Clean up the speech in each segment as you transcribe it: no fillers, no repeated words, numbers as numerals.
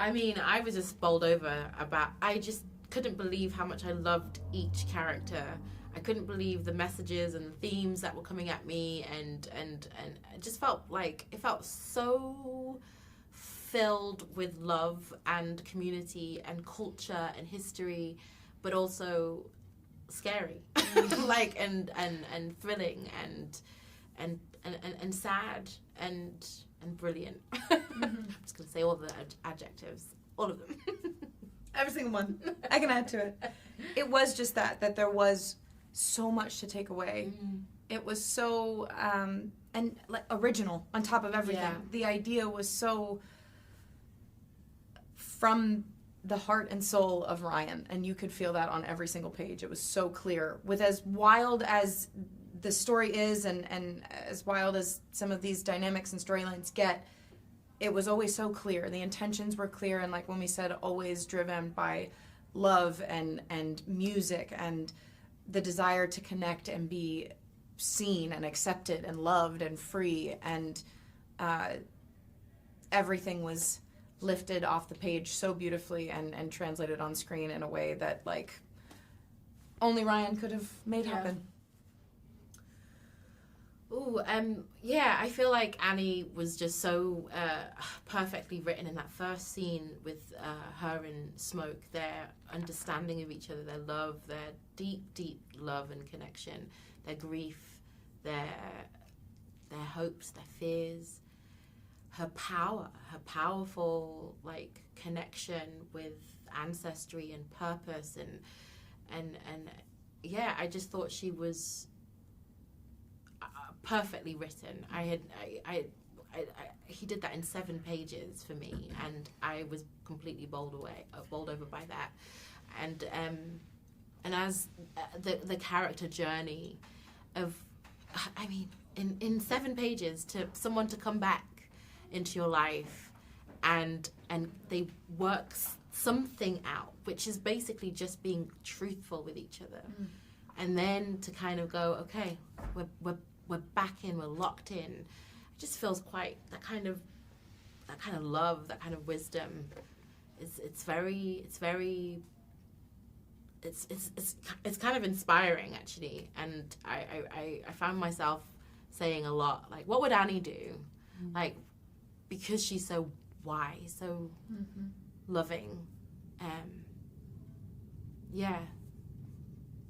I mean, I was just bowled over I just couldn't believe how much I loved each character. I couldn't believe the messages and the themes that were coming at me, and it just felt like, it felt so filled with love and community and culture and history, but also scary, like, and thrilling and sad and brilliant. I'm just gonna say all the adjectives, all of them. Every single one. I can add to it. It was just that there was so much to take away. It was so and like original on top of everything. Yeah. The idea was so from the heart and soul of Ryan, and you could feel that on every single page. It was so clear. With as wild as the story is, and as wild as some of these dynamics and storylines get, it was always so clear. The intentions were clear, and like when we said, always driven by love and music and the desire to connect and be seen and accepted and loved and free, and everything was lifted off the page so beautifully and translated on screen in a way that like only Ryan could have made happen. Ooh, yeah, I feel like Annie was just so perfectly written in that first scene with her and Smoke, their understanding of each other, their love, their deep, deep love and connection, their grief, their hopes, their fears, her power, her powerful like connection with ancestry and purpose, and yeah, I just thought she was perfectly written. He did that in 7 pages for me, and I was completely bowled over by that. And as the character journey of, I mean, in 7 pages, to someone to come back into your life and they work something out, which is basically just being truthful with each other, and then to kind of go, okay, we're back in, we're locked in. It just feels quite that kind of love, that kind of wisdom. It's kind of inspiring, actually. And I found myself saying a lot, like, what would Annie do? Like, because she's so wise, so loving. Yeah.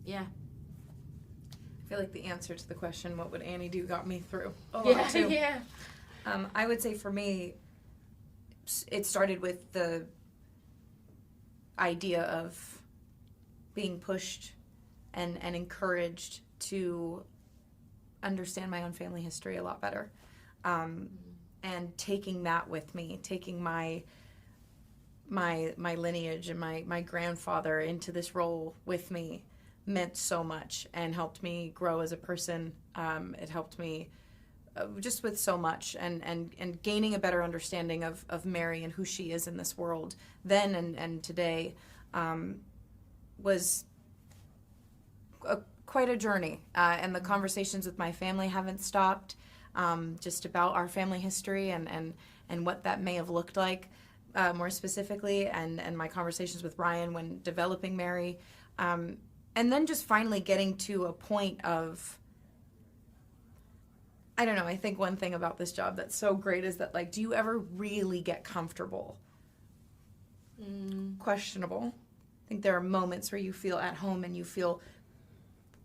I feel like the answer to the question, what would Annie do, got me through a lot too. Yeah. I would say for me, it started with the idea of being pushed and encouraged to understand my own family history a lot better, and taking that with me, taking my lineage and my grandfather into this role with me, meant so much and helped me grow as a person. It helped me just with so much, and gaining a better understanding of Mary and who she is in this world then and today was quite a journey. And the conversations with my family haven't stopped, just about our family history and what that may have looked like more specifically, and my conversations with Ryan when developing Mary. And then just finally getting to a point of, I don't know, I think one thing about this job that's so great is that, like, do you ever really get comfortable? Questionable. I think there are moments where you feel at home and you feel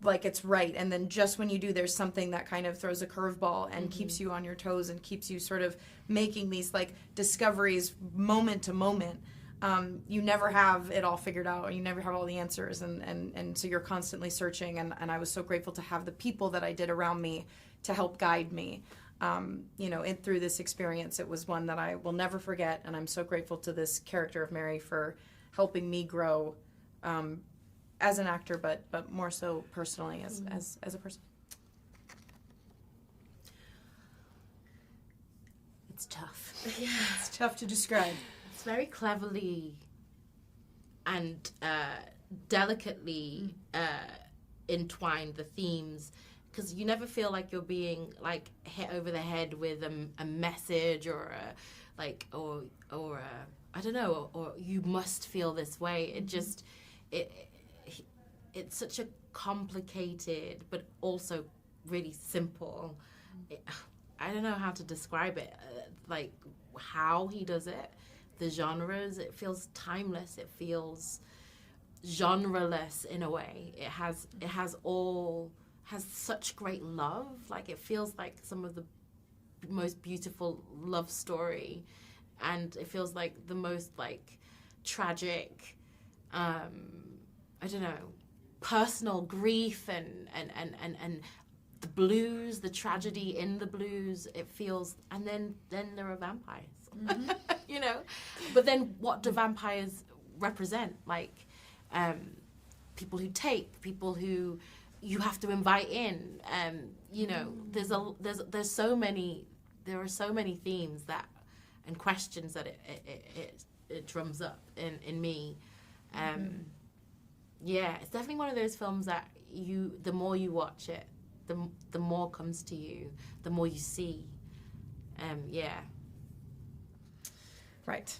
like it's right, and then just when you do, there's something that kind of throws a curveball and keeps you on your toes and keeps you sort of making these, like, discoveries moment to moment. You never have it all figured out, or you never have all the answers, and so you're constantly searching, and I was so grateful to have the people that I did around me to help guide me. Through this experience, it was one that I will never forget, and I'm so grateful to this character of Mary for helping me grow as an actor, but more so personally as a person. It's tough. Yeah, it's tough to describe. It's very cleverly and delicately entwined, the themes, because you never feel like you're being, like, hit over the head with a message or I don't know, or you must feel this way. It just, it's such a complicated, but also really simple. I don't know how to describe it. Like how he does it, the genres. It feels timeless. It feels genreless in a way. It has such great love. Like it feels like some of the most beautiful love story, and it feels like the most like tragic, I don't know, personal grief and the blues, the tragedy in the blues. It feels, and then there are vampires, you know. But then what do vampires represent? Like people who take, people who you have to invite in. You know, there are so many themes that and questions that it drums up in me. Yeah, it's definitely one of those films that the more you watch it, the more comes to you, the more you see. Yeah. Right.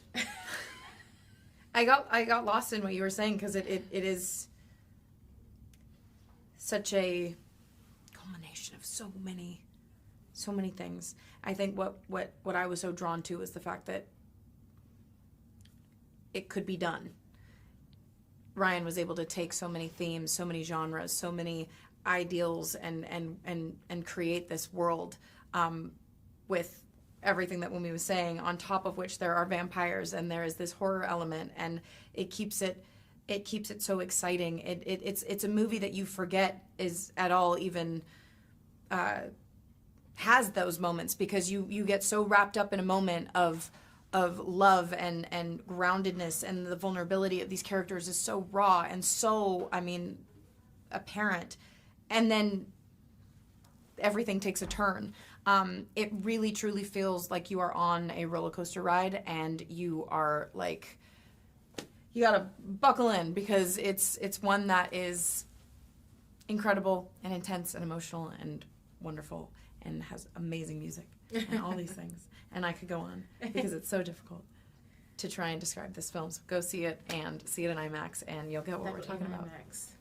I got lost in what you were saying because it is such a culmination of so many things. I think what I was so drawn to was the fact that it could be done. Ryan was able to take so many themes, so many genres, so many ideals, and create this world with everything that Wunmi was saying, on top of which there are vampires and there is this horror element, and it keeps it so exciting. It's a movie that you forget is at all even has those moments, because you get so wrapped up in a moment of love and groundedness, and the vulnerability of these characters is so raw and so, I mean, apparent, and then everything takes a turn. It really truly feels like you are on a roller coaster ride, and you are like, you gotta buckle in, because it's one that is incredible and intense and emotional and wonderful and has amazing music and all these things. And I could go on because it's so difficult to try and describe this film. So go see it, and see it in IMAX, and you'll get what we're talking about. IMAX.